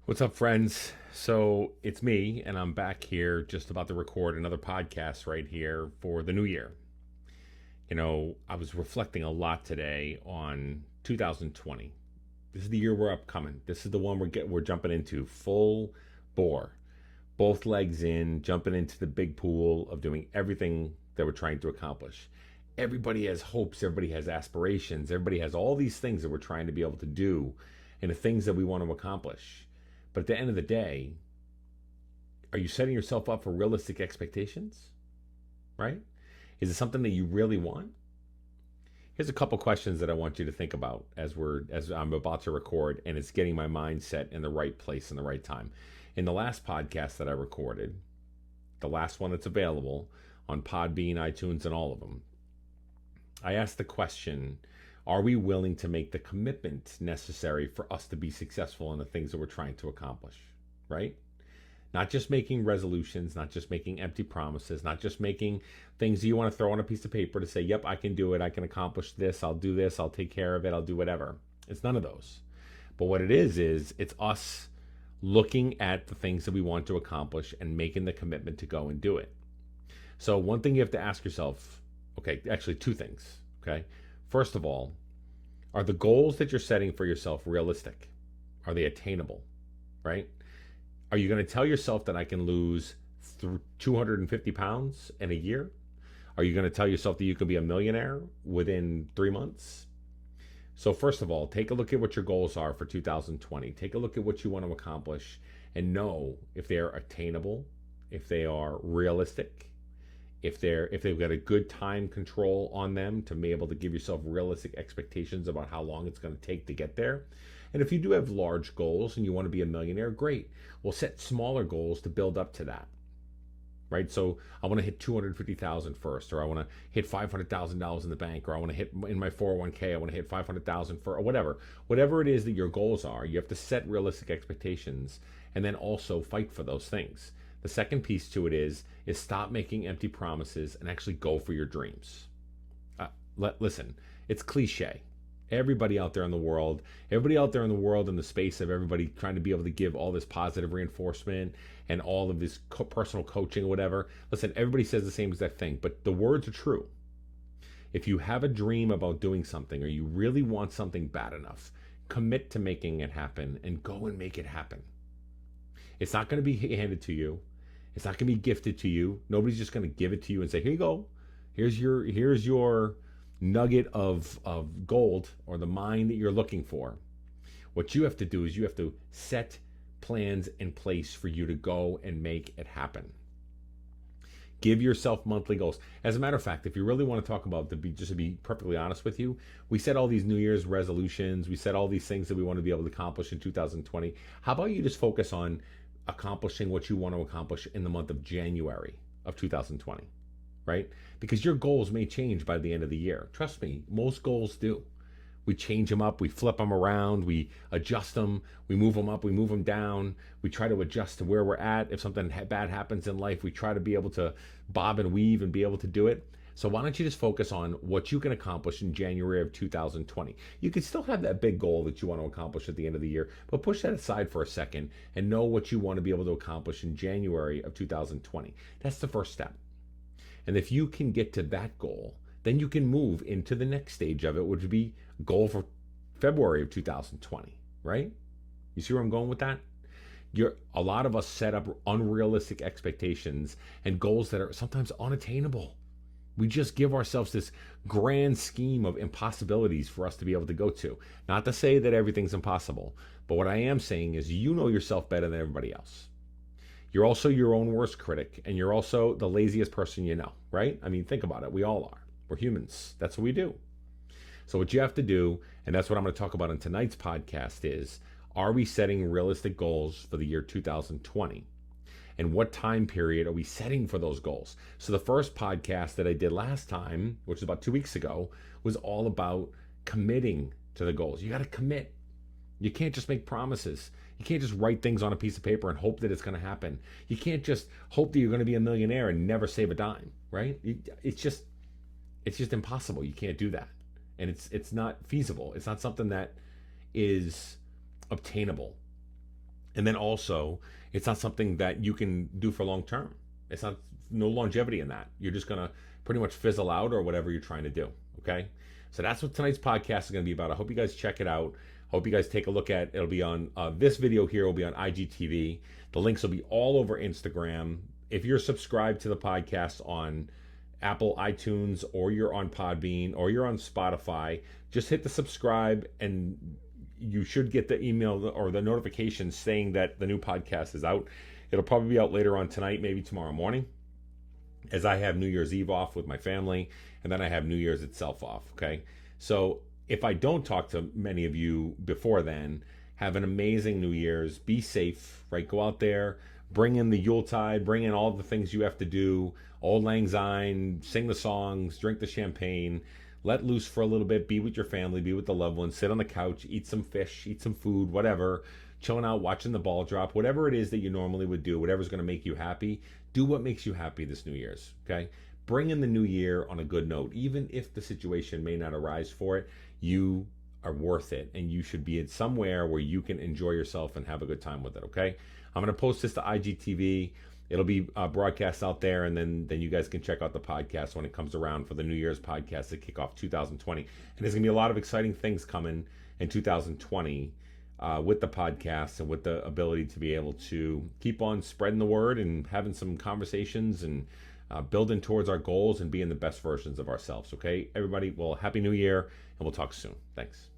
What's up, friends? So it's me, and I'm back here just about to record another podcast right here for the new year. I was reflecting a lot today on 2020. This is the year we're upcoming. This is the one we're jumping into full bore, both legs in, jumping into the big pool of doing everything that we're trying to accomplish. Everybody has hopes, everybody has aspirations, everybody has all these things that we're trying to be able to do and the things that we want to accomplish. But at the end of the day, are you setting yourself up for realistic expectations? Right? Is it something that you really want? Here's a couple questions that I want you to think about as I'm about to record, and it's getting my mindset in the right place in the right time. In the last podcast that I recorded, the last one that's available on Podbean, iTunes, and all of them, I asked the question, are we willing to make the commitment necessary for us to be successful in the things that we're trying to accomplish? Right? Not just making resolutions, not just making empty promises, not just making things that you want to throw on a piece of paper to say, yep, I can do it, I can accomplish this, I'll take care of it, I'll do whatever. It's none of those. But what it is it's us looking at the things that we want to accomplish and making the commitment to go and do it. So one thing you have to ask yourself, okay, actually two things, okay? First of all, are the goals that you're setting for yourself realistic? Are they attainable, right? Are you going to tell yourself that I can lose 250 pounds in a year? Are you going to tell yourself that you can be a millionaire within 3 months? So, first of all, take a look at what your goals are for 2020. Take a look at what you want to accomplish and know if they are attainable, if they are realistic, if they've got a good time control on them to be able to give yourself realistic expectations about how long it's going to take to get there. And if you do have large goals and you want to be a millionaire, great. We'll set smaller goals to build up to that. Right? So I want to hit 250,000 first, or I want to hit $500,000 in the bank, or I want to hit in my 401k, I want to hit 500,000 for, or whatever. Whatever it is that your goals are, you have to set realistic expectations and then also fight for those things. The second piece to it is stop making empty promises and actually go for your dreams. Listen, it's cliche. Everybody out there in the world, in the space of everybody trying to be able to give all this positive reinforcement and all of this personal coaching or whatever. Listen, everybody says the same exact thing, but the words are true. If you have a dream about doing something or you really want something bad enough, commit to making it happen and go and make it happen. It's not going to be handed to you. It's not going to be gifted to you. Nobody's just going to give it to you and say, here you go. Here's your nugget of gold or the mine that you're looking for. What you have to do is you have to set plans in place for you to go and make it happen. Give yourself monthly goals. As a matter of fact, if you really want to talk about, just to be perfectly honest with you, we set all these New Year's resolutions. We set all these things that we want to be able to accomplish in 2020. How about you just focus on accomplishing what you want to accomplish in the month of January of 2020, right? Because your goals may change by the end of the year. Trust me, most goals do. We change them up, we flip them around, we adjust them, we move them up, we move them down. We try to adjust to where we're at. If something bad happens in life, we try to be able to bob and weave and be able to do it. So why don't you just focus on what you can accomplish in January of 2020? You can still have that big goal that you want to accomplish at the end of the year, but push that aside for a second and know what you want to be able to accomplish in January of 2020. That's the first step. And if you can get to that goal, then you can move into the next stage of it, which would be goal for February of 2020, right? You see where I'm going with that? A lot of us set up unrealistic expectations and goals that are sometimes unattainable. We just give ourselves this grand scheme of impossibilities for us to be able to go to. Not to say that everything's impossible, but what I am saying is you know yourself better than everybody else. You're also your own worst critic, and you're also the laziest person you know, right? I mean, think about it. We all are. We're humans. That's what we do. So what you have to do, and that's what I'm going to talk about in tonight's podcast is, are we setting realistic goals for the year 2020? And what time period are we setting for those goals? So the first podcast that I did last time, which was about 2 weeks ago, was all about committing to the goals. You got to commit. You can't just make promises. You can't just write things on a piece of paper and hope that it's going to happen. You can't just hope that you're going to be a millionaire and never save a dime, right? It's just impossible. You can't do that. And it's not feasible. It's not something that is obtainable. And then also, it's not something that you can do for long term. It's not no longevity in that. You're just gonna pretty much fizzle out or whatever you're trying to do. Okay. So that's what tonight's podcast is gonna be about. I hope you guys check it out. Hope you guys take a look at it. It'll be on this video here will be on IGTV. The links will be all over Instagram. If you're subscribed to the podcast on Apple iTunes, or you're on Podbean, or you're on Spotify, just hit the subscribe and you should get the email or the notification saying that the new podcast is out. It'll probably be out later on tonight, maybe tomorrow morning, as I have New Year's Eve off with my family, and then I have New Year's itself off, okay? So if I don't talk to many of you before then, have an amazing New Year's. Be safe, right? Go out there, bring in the Yuletide, bring in all the things you have to do, Old Lang Syne, sing the songs, drink the champagne, let loose for a little bit, be with your family, be with the loved ones, sit on the couch, eat some fish, eat some food, whatever, chilling out, watching the ball drop, whatever it is that you normally would do, whatever's going to make you happy, do what makes you happy this New Year's, okay? Bring in the new year on a good note. Even if the situation may not arise for it, you are worth it, and you should be at somewhere where you can enjoy yourself and have a good time with it, okay? I'm going to post this to IGTV. It'll be broadcast out there, and then you guys can check out the podcast when it comes around for the New Year's podcast to kick off 2020. And there's going to be a lot of exciting things coming in 2020 with the podcast and with the ability to be able to keep on spreading the word and having some conversations and building towards our goals and being the best versions of ourselves, okay? Everybody, well, Happy New Year, and we'll talk soon. Thanks.